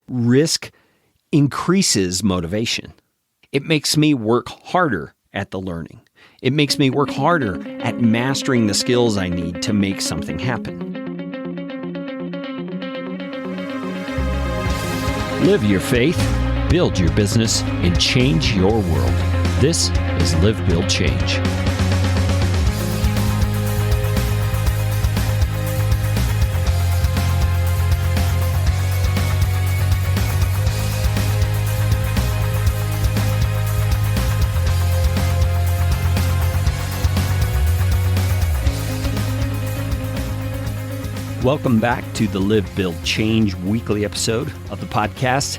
Risk increases motivation. It makes me work harder at the learning. It makes me work harder at mastering the skills I need to make something happen. Live your faith, build your business, and change your world. This is Live, Build, Change. Welcome back to the Live, Build, Change weekly episode of the podcast.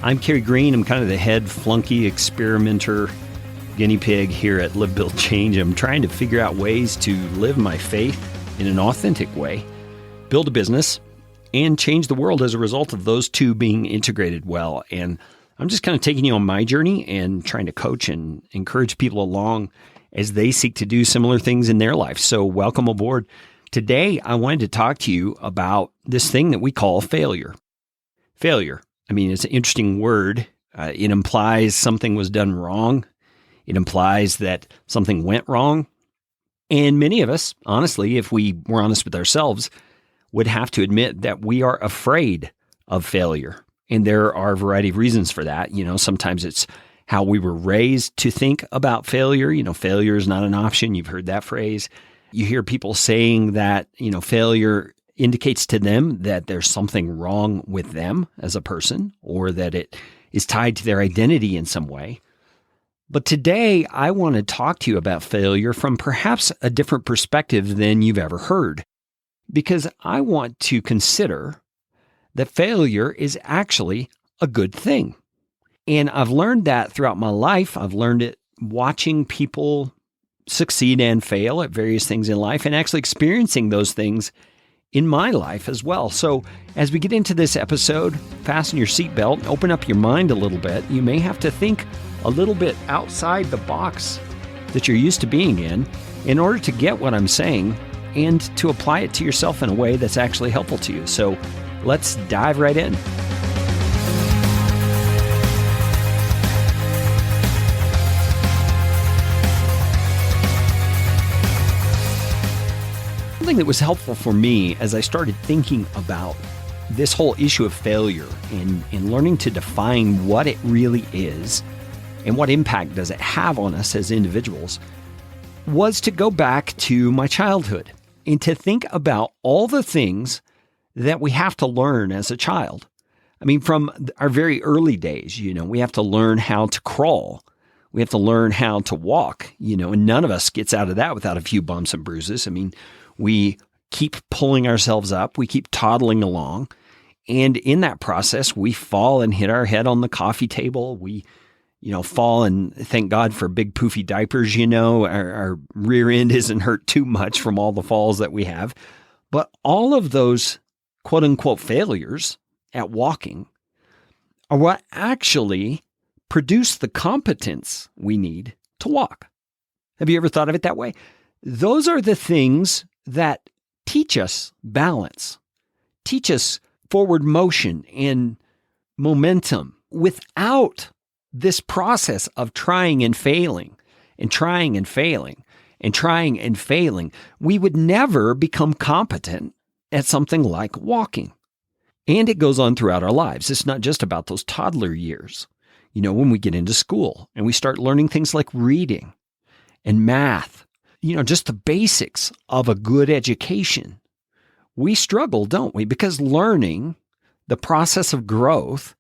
I'm Kerry Green. I'm kind of the head flunky experimenter guinea pig here at Live, Build, Change. I'm trying to figure out ways to live my faith in an authentic way, build a business, and change the world as a result of those two being integrated well. And I'm just kind of taking you on my journey and trying to coach and encourage people along as they seek to do similar things in their life. So welcome aboard. Today, I wanted to talk to you about this thing that we call failure. Failure. I mean, it's an interesting word. It implies something was done wrong. It implies that something went wrong. And many of us, honestly, if we were honest with ourselves, would have to admit that we are afraid of failure. And there are a variety of reasons for that. You know, sometimes it's how we were raised to think about failure. You know, failure is not an option. You've heard that phrase. You hear people saying that, failure indicates to them that there's something wrong with them as a person, or that it is tied to their identity in some way. But today, I want to talk to you about failure from perhaps a different perspective than you've ever heard, because I want to consider that failure is actually a good thing. And I've learned that throughout my life. I've learned it watching people succeed and fail at various things in life, and actually experiencing those things in my life as well. So as we get into this episode, fasten your seatbelt, open up your mind a little bit. You may have to think a little bit outside the box that you're used to being in order to get what I'm saying and to apply it to yourself in a way that's actually helpful to you. So let's dive right in. Something that was helpful for me as I started thinking about this whole issue of failure and learning to define what it really is and what impact does it have on us as individuals was to go back to my childhood and to think about all the things that we have to learn as a child. I mean, from our very early days, we have to learn how to crawl. We have to learn how to walk, and none of us gets out of that without a few bumps and bruises. I mean, we keep pulling ourselves up. We keep toddling along. And in that process, we fall and hit our head on the coffee table. We, fall and thank God for big poofy diapers, our rear end isn't hurt too much from all the falls that we have. But all of those quote unquote failures at walking are what actually produce the competence we need to walk. Have you ever thought of it that way? Those are the things that teach us balance, teach us forward motion and momentum. Without this process of trying and failing and trying and failing and trying and failing, we would never become competent at something like walking. And it goes on throughout our lives. It's not just about those toddler years. When we get into school and we start learning things like reading and math, just the basics of a good education, we struggle, don't we? Because learning, the process of growth,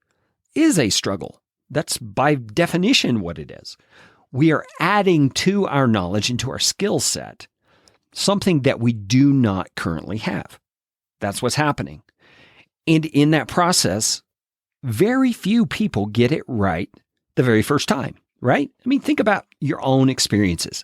is a struggle. That's by definition what it is. We are adding to our knowledge and to our skill set something that we do not currently have. That's what's happening. And in that process, very few people get it right the very first time, right? I mean, think about your own experiences.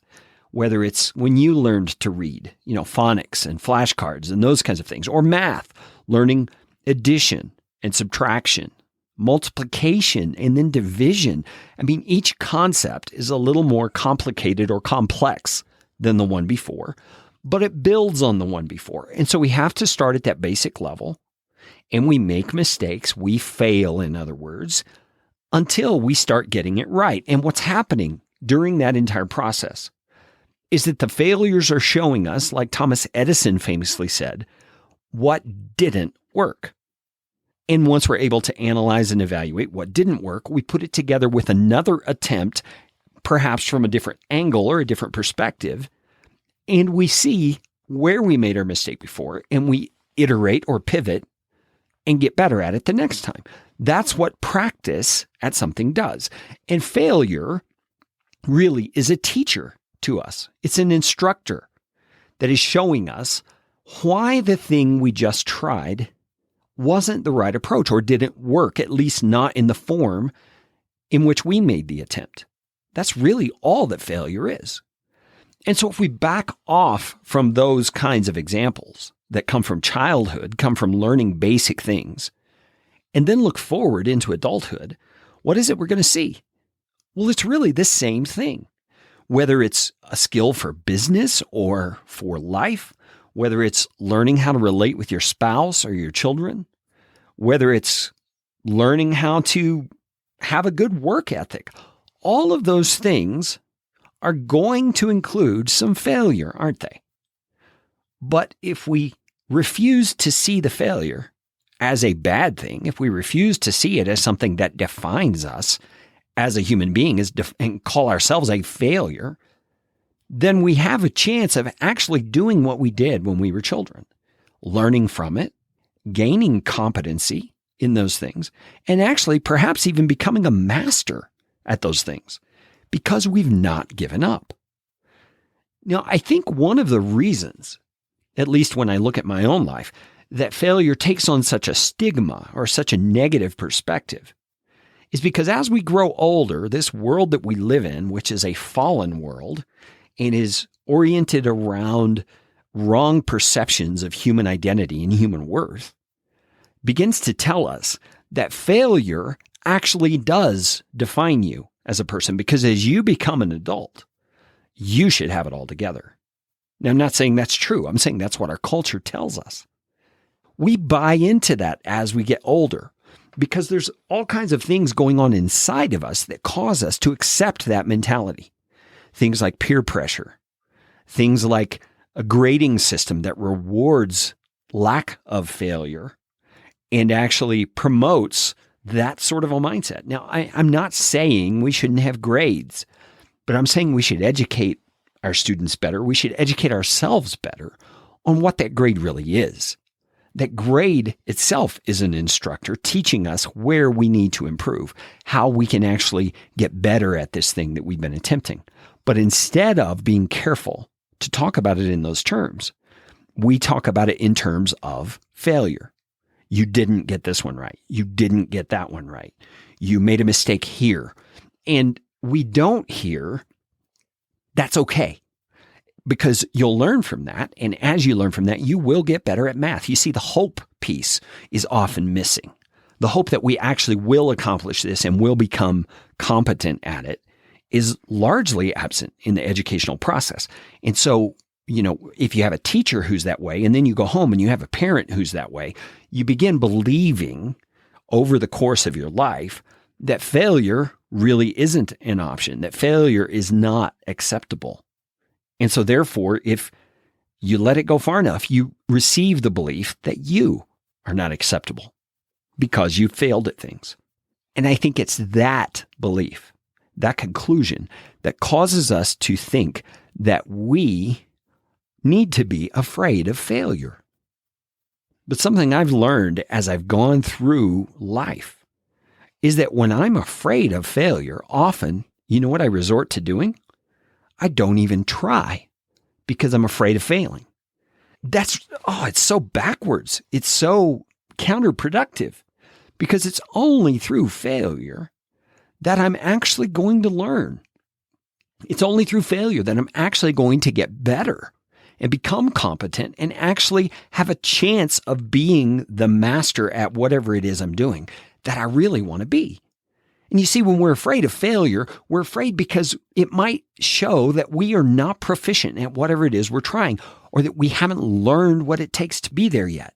Whether it's when you learned to read, phonics and flashcards and those kinds of things, or math, learning addition and subtraction, multiplication and then division. I mean, each concept is a little more complicated or complex than the one before, but it builds on the one before. And so we have to start at that basic level and we make mistakes. We fail, in other words, until we start getting it right. And what's happening during that entire process is that the failures are showing us, like Thomas Edison famously said, what didn't work. And once we're able to analyze and evaluate what didn't work, we put it together with another attempt, perhaps from a different angle or a different perspective, and we see where we made our mistake before, and we iterate or pivot and get better at it the next time. That's what practice at something does. And failure really is a teacher to us. It's an instructor that is showing us why the thing we just tried wasn't the right approach or didn't work, at least not in the form in which we made the attempt. That's really all that failure is. And so if we back off from those kinds of examples that come from childhood, come from learning basic things, and then look forward into adulthood, what is it we're going to see? Well, it's really the same thing. Whether it's a skill for business or for life, whether it's learning how to relate with your spouse or your children, whether it's learning how to have a good work ethic, all of those things are going to include some failure, aren't they? But if we refuse to see the failure as a bad thing, if we refuse to see it as something that defines us as a human being and call ourselves a failure, then we have a chance of actually doing what we did when we were children, learning from it, gaining competency in those things, and actually perhaps even becoming a master at those things because we've not given up. Now, I think one of the reasons, at least when I look at my own life, that failure takes on such a stigma or such a negative perspective is because as we grow older, this world that we live in, which is a fallen world and is oriented around wrong perceptions of human identity and human worth, begins to tell us that failure actually does define you as a person, because as you become an adult, you should have it all together. Now, I'm not saying that's true. I'm saying that's what our culture tells us. We buy into that as we get older because there's all kinds of things going on inside of us that cause us to accept that mentality. Things like peer pressure, things like a grading system that rewards lack of failure and actually promotes that sort of a mindset. Now, I'm not saying we shouldn't have grades, but I'm saying we should educate our students better. We should educate ourselves better on what that grade really is. That grade itself is an instructor teaching us where we need to improve, how we can actually get better at this thing that we've been attempting. But instead of being careful to talk about it in those terms, we talk about it in terms of failure. You didn't get this one right. You didn't get that one right. You made a mistake here. And we don't hear that's okay, because you'll learn from that. And as you learn from that, you will get better at math. You see, the hope piece is often missing. The hope that we actually will accomplish this and will become competent at it is largely absent in the educational process. And so, if you have a teacher who's that way, and then you go home and you have a parent who's that way, you begin believing over the course of your life that failure really isn't an option, that failure is not acceptable. And so therefore, if you let it go far enough, you receive the belief that you are not acceptable because you failed at things. And I think it's that belief, that conclusion, that causes us to think that we need to be afraid of failure. But something I've learned as I've gone through life is that when I'm afraid of failure, often, you know what I resort to doing? I don't even try because I'm afraid of failing. It's so backwards. It's so counterproductive because it's only through failure that I'm actually going to learn. It's only through failure that I'm actually going to get better and become competent and actually have a chance of being the master at whatever it is I'm doing that I really want to be. And you see, when we're afraid of failure, we're afraid because it might show that we are not proficient at whatever it is we're trying, or that we haven't learned what it takes to be there yet,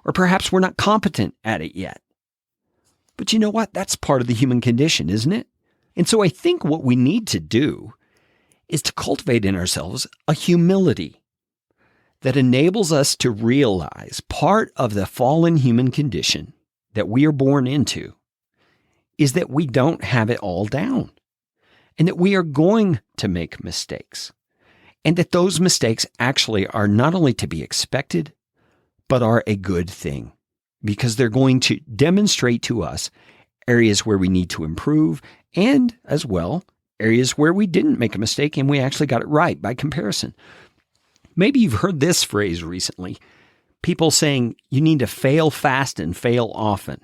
or perhaps we're not competent at it yet. But you know what? That's part of the human condition, isn't it? And so I think what we need to do is to cultivate in ourselves a humility that enables us to realize part of the fallen human condition that we are born into is that we don't have it all down, and that we are going to make mistakes, and that those mistakes actually are not only to be expected, but are a good thing, because they're going to demonstrate to us areas where we need to improve, and as well, areas where we didn't make a mistake and we actually got it right by comparison. Maybe you've heard this phrase recently, people saying you need to fail fast and fail often.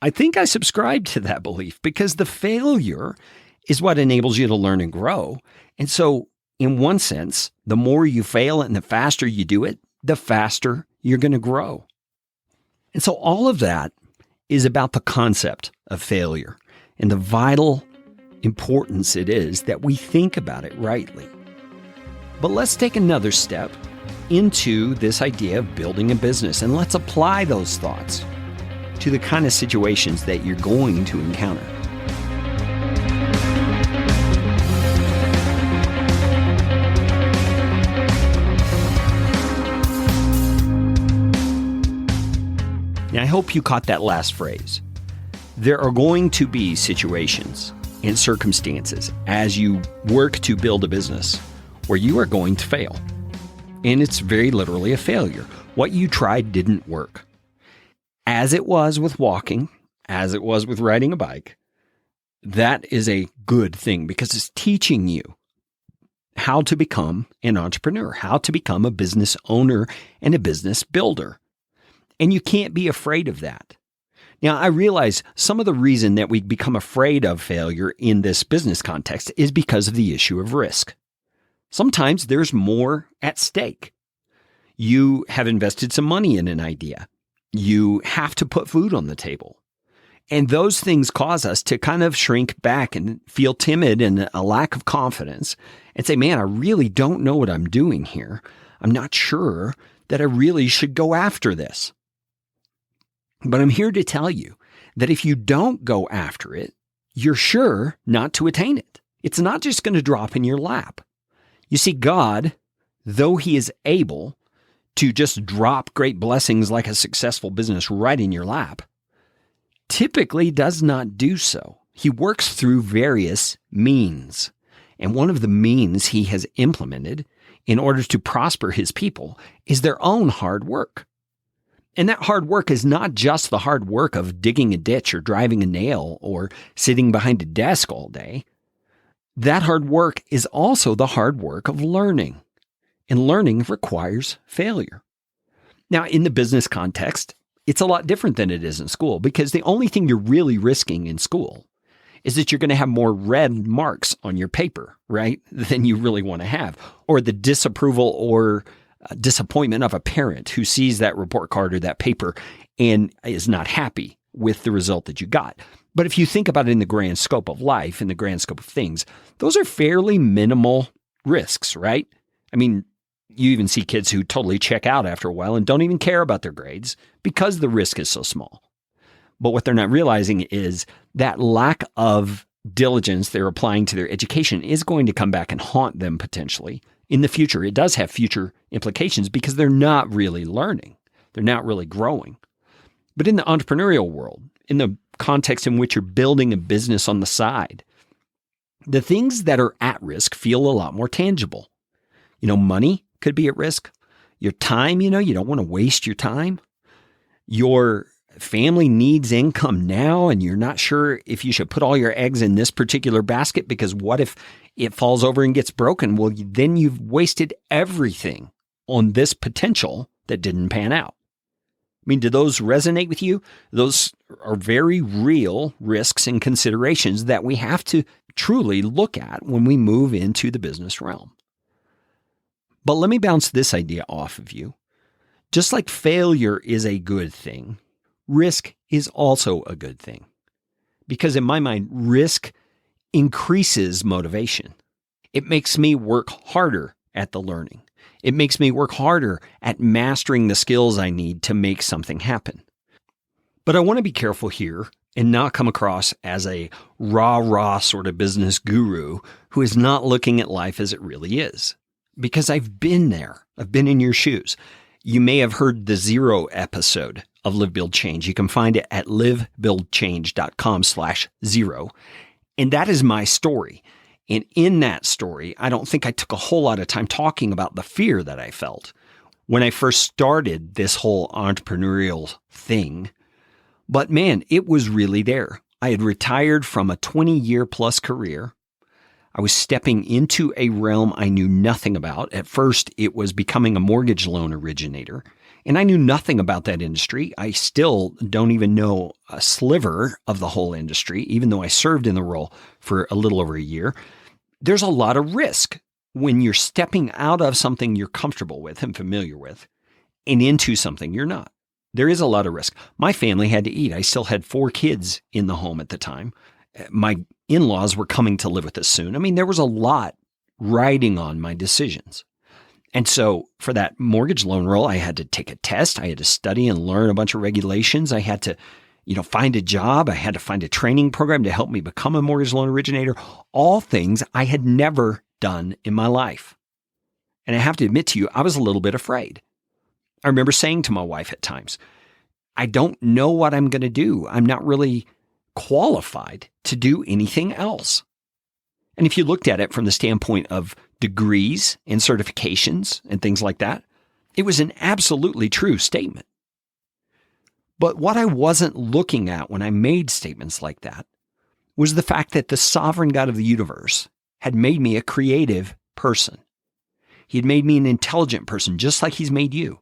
I think I subscribe to that belief because the failure is what enables you to learn and grow. And so in one sense, the more you fail and the faster you do it, the faster you're going to grow. And so all of that is about the concept of failure and the vital importance it is that we think about it rightly. But let's take another step into this idea of building a business, and let's apply those thoughts to the kind of situations that you're going to encounter. Now, I hope you caught that last phrase. There are going to be situations and circumstances as you work to build a business where you are going to fail. And it's very literally a failure. What you tried didn't work. As it was with walking, as it was with riding a bike, that is a good thing because it's teaching you how to become an entrepreneur, how to become a business owner and a business builder. And you can't be afraid of that. Now, I realize some of the reason that we become afraid of failure in this business context is because of the issue of risk. Sometimes there's more at stake. You have invested some money in an idea. You have to put food on the table. And those things cause us to kind of shrink back and feel timid and a lack of confidence and say, man, I really don't know what I'm doing here. I'm not sure that I really should go after this. But I'm here to tell you that if you don't go after it, you're sure not to attain it. It's not just going to drop in your lap. You see, God, though He is able to just drop great blessings like a successful business right in your lap, typically does not do so. He works through various means. And one of the means He has implemented in order to prosper His people is their own hard work. And that hard work is not just the hard work of digging a ditch or driving a nail or sitting behind a desk all day. That hard work is also the hard work of learning. And learning requires failure. Now, in the business context, it's a lot different than it is in school because the only thing you're really risking in school is that you're going to have more red marks on your paper, right, than you really want to have, or the disapproval or disappointment of a parent who sees that report card or that paper and is not happy with the result that you got. But if you think about it in the grand scope of life, in the grand scope of things, those are fairly minimal risks, right? I mean, you even see kids who totally check out after a while and don't even care about their grades because the risk is so small. But what they're not realizing is that lack of diligence they're applying to their education is going to come back and haunt them potentially in the future. It does have future implications because they're not really learning. They're not really growing. But in the entrepreneurial world, in the context in which you're building a business on the side, the things that are at risk feel a lot more tangible. Money could be at risk. Your time, you don't want to waste your time. Your family needs income now, and you're not sure if you should put all your eggs in this particular basket because what if it falls over and gets broken? Well, then you've wasted everything on this potential that didn't pan out. I mean, do those resonate with you? Those are very real risks and considerations that we have to truly look at when we move into the business realm. But let me bounce this idea off of you. Just like failure is a good thing, risk is also a good thing. Because in my mind, risk increases motivation. It makes me work harder at the learning. It makes me work harder at mastering the skills I need to make something happen. But I want to be careful here and not come across as a rah-rah sort of business guru who is not looking at life as it really is. Because I've been there. I've been in your shoes. You may have heard the 0 episode of Live, Build, Change. You can find it at livebuildchange.com/0. And that is my story. And in that story, I don't think I took a whole lot of time talking about the fear that I felt when I first started this whole entrepreneurial thing. But man, it was really there. I had retired from a 20-year plus career. I was stepping into a realm I knew nothing about. At first, it was becoming a mortgage loan originator. And I knew nothing about that industry. I still don't even know a sliver of the whole industry, even though I served in the role for a little over a year. There's a lot of risk when you're stepping out of something you're comfortable with and familiar with and into something you're not. There is a lot of risk. My family had to eat. I still had 4 kids in the home at the time. My in-laws were coming to live with us soon. I mean, there was a lot riding on my decisions. And so for that mortgage loan role, I had to take a test. I had to study and learn a bunch of regulations. I had to, find a job. I had to find a training program to help me become a mortgage loan originator. All things I had never done in my life. And I have to admit to you, I was a little bit afraid. I remember saying to my wife at times, I don't know what I'm going to do. I'm not really qualified to do anything else. And if you looked at it from the standpoint of degrees and certifications and things like that, it was an absolutely true statement. But what I wasn't looking at when I made statements like that was the fact that the sovereign God of the universe had made me a creative person. He had made me an intelligent person, just like he's made you,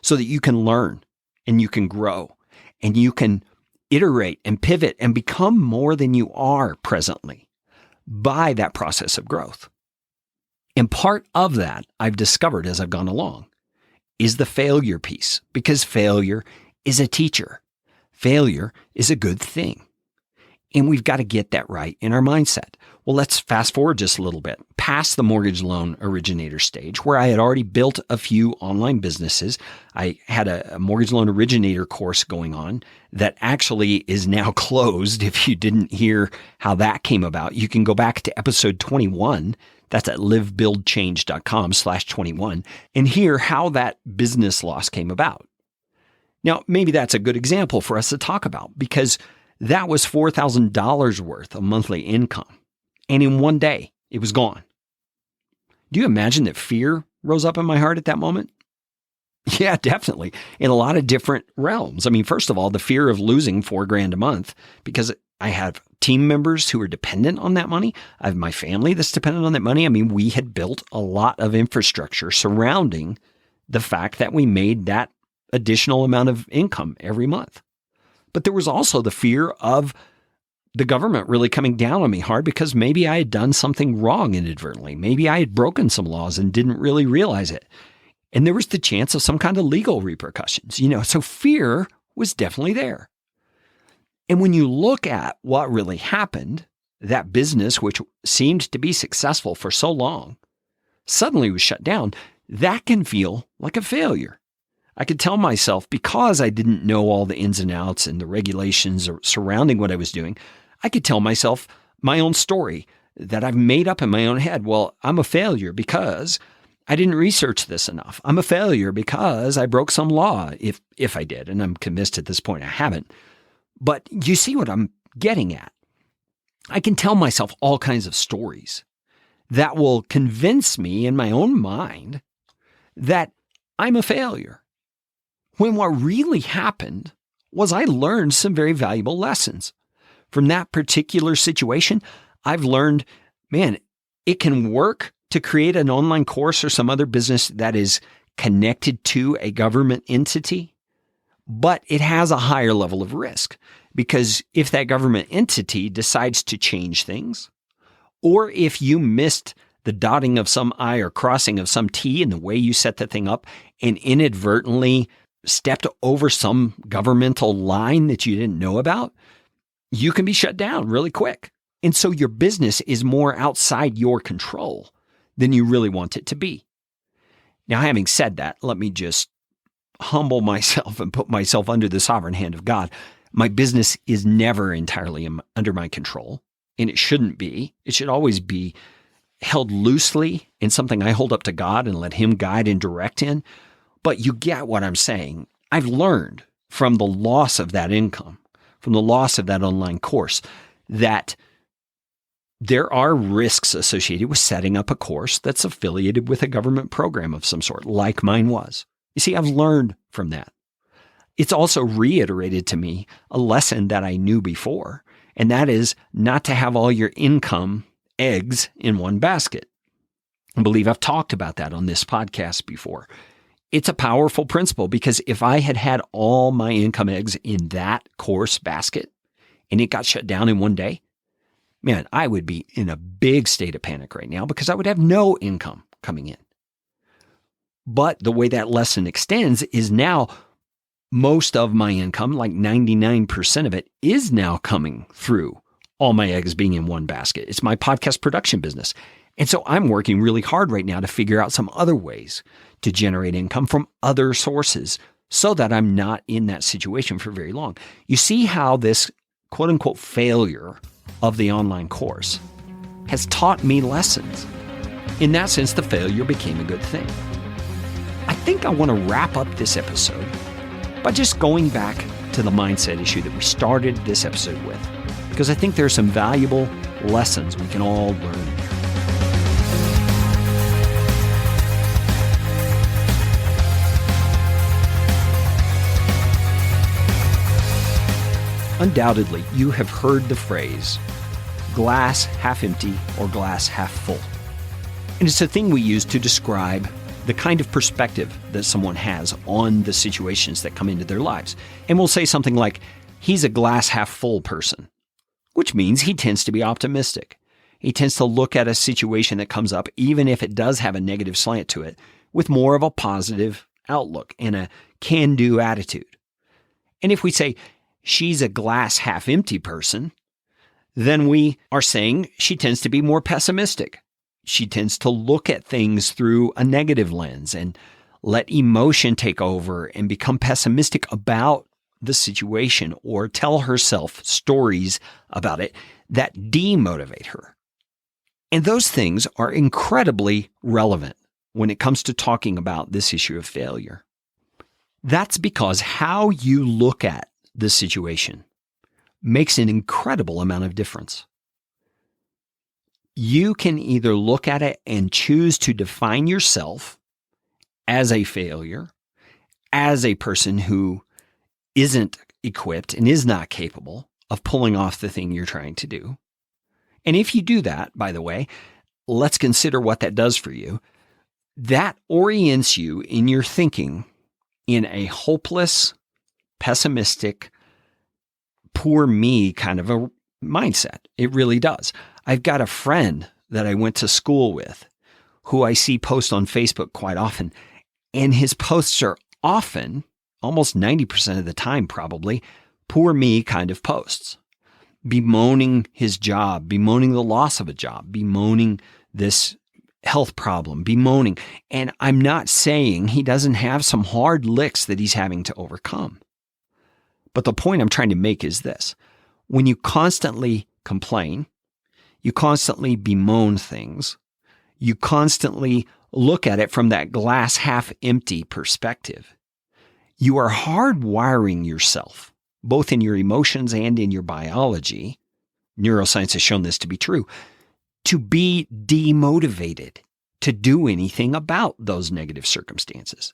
so that you can learn and you can grow and you can iterate and pivot and become more than you are presently by that process of growth. And part of that I've discovered as I've gone along is the failure piece, because failure is a teacher. Failure is a good thing. And we've got to get that right in our mindset. Well, let's fast forward just a little bit past the mortgage loan originator stage, where I had already built a few online businesses. I had a mortgage loan originator course going on that actually is now closed. If you didn't hear how that came about, you can go back to episode 21. That's at livebuildchange.com/21 and hear how that business loss came about. Now, maybe that's a good example for us to talk about, because that was $4,000 worth of monthly income. And in one day, it was gone. Do you imagine that fear rose up in my heart at that moment? Yeah, definitely. In a lot of different realms. I mean, first of all, the fear of losing $4,000 a month, because I have team members who are dependent on that money. I have my family that's dependent on that money. I mean, we had built a lot of infrastructure surrounding the fact that we made that additional amount of income every month. But there was also the fear of the government really coming down on me hard because maybe I had done something wrong inadvertently. Maybe I had broken some laws and didn't really realize it. And there was the chance of some kind of legal repercussions, so fear was definitely there. And when you look at what really happened, that business, which seemed to be successful for so long, suddenly was shut down. That can feel like a failure. I could tell myself, because I didn't know all the ins and outs and the regulations surrounding what I was doing, I could tell myself my own story that I've made up in my own head. Well, I'm a failure because I didn't research this enough. I'm a failure because I broke some law, if I did. And I'm convinced at this point I haven't. But you see what I'm getting at. I can tell myself all kinds of stories that will convince me in my own mind that I'm a failure. When what really happened was I learned some very valuable lessons. From that particular situation, I've learned, man, it can work to create an online course or some other business that is connected to a government entity, but it has a higher level of risk. Because if that government entity decides to change things, or if you missed the dotting of some I or crossing of some T in the way you set the thing up and inadvertently stepped over some governmental line that you didn't know about, you can be shut down really quick. And so your business is more outside your control than you really want it to be. Now, having said that, let me just humble myself and put myself under the sovereign hand of God. My business is never entirely under my control, and it shouldn't be. It should always be held loosely in something I hold up to God and let Him guide and direct in. But you get what I'm saying. I've learned from the loss of that income, from the loss of that online course, that there are risks associated with setting up a course that's affiliated with a government program of some sort, like mine was. You see, I've learned from that. It's also reiterated to me a lesson that I knew before, and that is not to have all your income eggs in one basket. I believe I've talked about that on this podcast before. It's a powerful principle because if I had had all my income eggs in that course basket and it got shut down in one day, man, I would be in a big state of panic right now because I would have no income coming in. But the way that lesson extends is now most of my income, like 99% of it, is now coming through all my eggs being in one basket. It's my podcast production business. And so I'm working really hard right now to figure out some other ways to generate income from other sources so that I'm not in that situation for very long. You see how this quote unquote failure of the online course has taught me lessons. In that sense, the failure became a good thing. I think I want to wrap up this episode by just going back to the mindset issue that we started this episode with, because I think there are some valuable lessons we can all learn there. Undoubtedly, you have heard the phrase, glass half empty or glass half full. And it's a thing we use to describe the kind of perspective that someone has on the situations that come into their lives. And we'll say something like, he's a glass half full person, which means he tends to be optimistic. He tends to look at a situation that comes up, even if it does have a negative slant to it, with more of a positive outlook and a can-do attitude. And if we say, she's a glass half empty person, then we are saying she tends to be more pessimistic. She tends to look at things through a negative lens and let emotion take over and become pessimistic about the situation or tell herself stories about it that demotivate her. And those things are incredibly relevant when it comes to talking about this issue of failure. That's because how you look at the situation makes an incredible amount of difference. You can either look at it and choose to define yourself as a failure, as a person who isn't equipped and is not capable of pulling off the thing you're trying to do. And if you do that, by the way, let's consider what that does for you. That orients you in your thinking in a hopeless, pessimistic, poor me kind of a mindset. It really does. I've got a friend that I went to school with who I see post on Facebook quite often, and his posts are often, almost 90% of the time probably, poor me kind of posts, bemoaning his job, bemoaning the loss of a job, bemoaning this health problem, bemoaning. And I'm not saying he doesn't have some hard licks that he's having to overcome. But the point I'm trying to make is this. When you constantly complain, you constantly bemoan things, you constantly look at it from that glass half empty perspective, you are hardwiring yourself, both in your emotions and in your biology, neuroscience has shown this to be true, to be demotivated to do anything about those negative circumstances.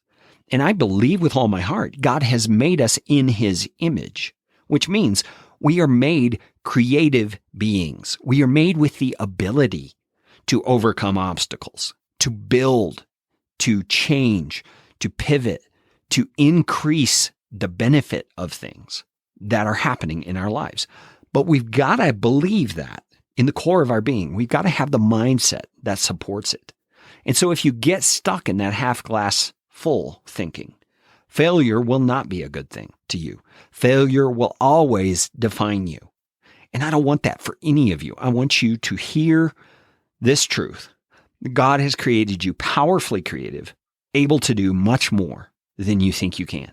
And I believe with all my heart, God has made us in His image, which means we are made creative beings. We are made with the ability to overcome obstacles, to build, to change, to pivot, to increase the benefit of things that are happening in our lives. But we've got to believe that in the core of our being. We've got to have the mindset that supports it. And so if you get stuck in that half glass full thinking, failure will not be a good thing to you. Failure will always define you. And I don't want that for any of you. I want you to hear this truth. God has created you powerfully creative able to do much more than you think you can.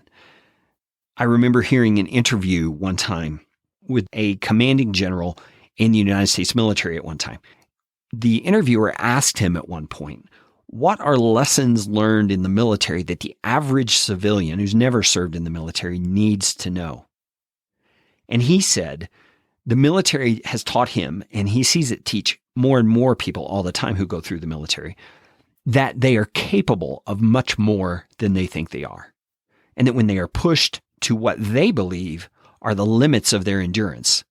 I remember hearing an interview one time with a commanding general in the United States military at one time. The interviewer asked him at one point, what are lessons learned in the military that the average civilian who's never served in the military needs to know? And he said, the military has taught him, and he sees it teach more and more people all the time who go through the military, that they are capable of much more than they think they are. And that when they are pushed to what they believe are the limits of their endurance,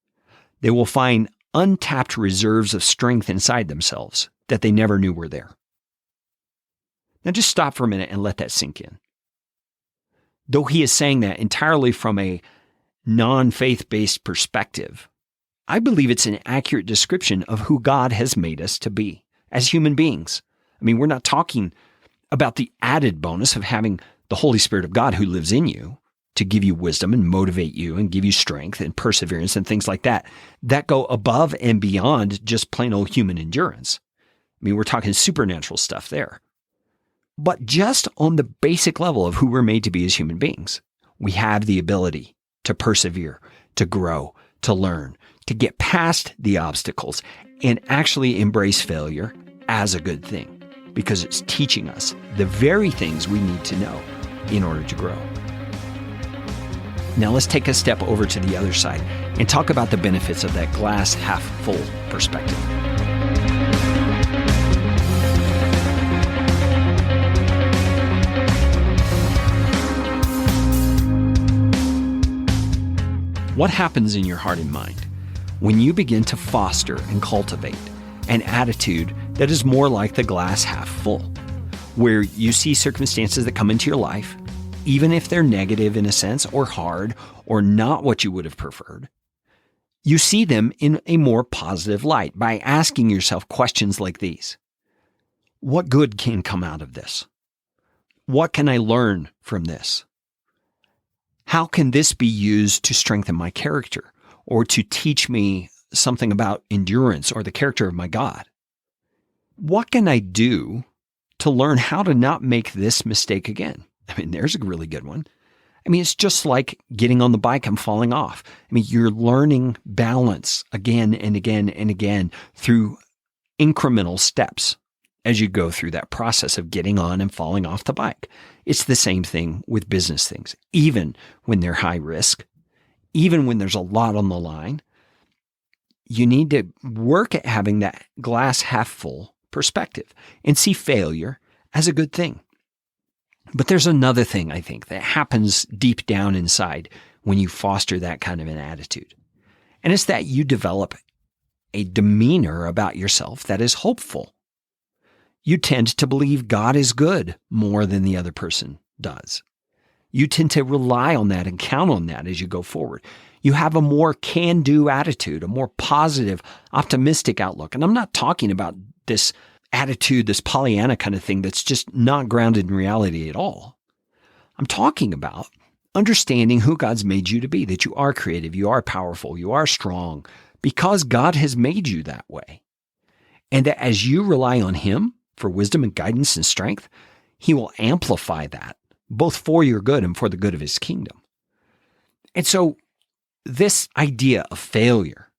they will find untapped reserves of strength inside themselves that they never knew were there. Now just stop for a minute and let that sink in. Though he is saying that entirely from a non-faith-based perspective, I believe it's an accurate description of who God has made us to be as human beings. I mean, we're not talking about the added bonus of having the Holy Spirit of God who lives in you to give you wisdom and motivate you and give you strength and perseverance and things like that, that go above and beyond just plain old human endurance. I mean, we're talking supernatural stuff there. But just on the basic level of who we're made to be as human beings, we have the ability to persevere, to grow, to learn, to get past the obstacles and actually embrace failure as a good thing, because it's teaching us the very things we need to know in order to grow. Now let's take a step over to the other side and talk about the benefits of that glass half full perspective. What happens in your heart and mind when you begin to foster and cultivate an attitude that is more like the glass half full, where you see circumstances that come into your life, even if they're negative in a sense or hard or not what you would have preferred, you see them in a more positive light by asking yourself questions like these. What good can come out of this? What can I learn from this? How can this be used to strengthen my character or to teach me something about endurance or the character of my God? What can I do to learn how to not make this mistake again? I mean, there's a really good one. I mean, it's just like getting on the bike and falling off. I mean, you're learning balance again and again and again through incremental steps as you go through that process of getting on and falling off the bike. It's the same thing with business things, even when they're high risk, even when there's a lot on the line. You need to work at having that glass half full perspective and see failure as a good thing. But there's another thing, I think, that happens deep down inside when you foster that kind of an attitude. And it's that you develop a demeanor about yourself that is hopeful. You tend to believe God is good more than the other person does. You tend to rely on that and count on that as you go forward. You have a more can-do attitude, a more positive, optimistic outlook. And I'm not talking about this attitude, this Pollyanna kind of thing that's just not grounded in reality at all. I'm talking about understanding who God's made you to be, that you are creative, you are powerful, you are strong, because God has made you that way. And that as you rely on Him for wisdom and guidance and strength, He will amplify that, both for your good and for the good of His kingdom. And so this idea of failure,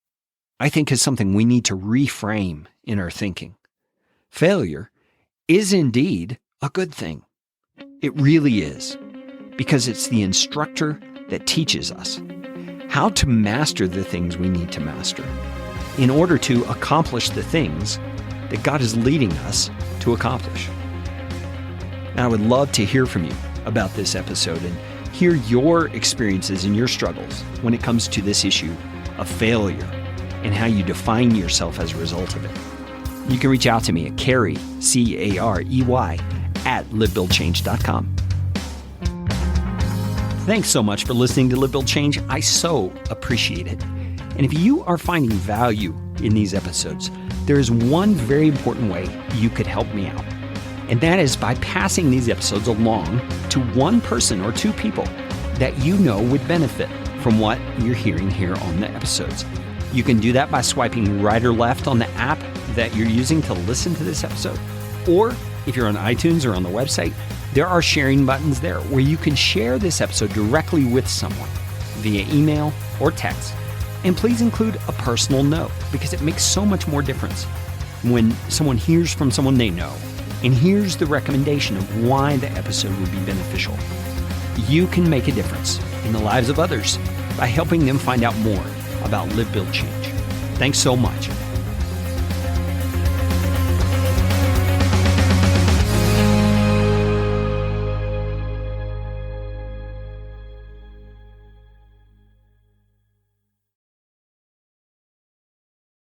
I think, is something we need to reframe in our thinking. Failure is indeed a good thing. It really is, because it's the instructor that teaches us how to master the things we need to master in order to accomplish the things that God is leading us to accomplish. Now, I would love to hear from you about this episode and hear your experiences and your struggles when it comes to this issue of failure and how you define yourself as a result of it. You can reach out to me at Carey, C-A-R-E-Y, at livebuildchange.com. Thanks so much for listening to Live Build Change. I so appreciate it. And if you are finding value in these episodes, there is one very important way you could help me out. And that is by passing these episodes along to one person or two people that you know would benefit from what you're hearing here on the episodes. You can do that by swiping right or left on the app that you're using to listen to this episode. Or if you're on iTunes or on the website, There are sharing buttons there where you can share this episode directly with someone via email or text. And please include a personal note because it makes so much more difference when someone hears from someone they know and hears the recommendation of why the episode would be beneficial. You can make a difference in the lives of others by helping them find out more about Live, Build, Change. Thanks so much.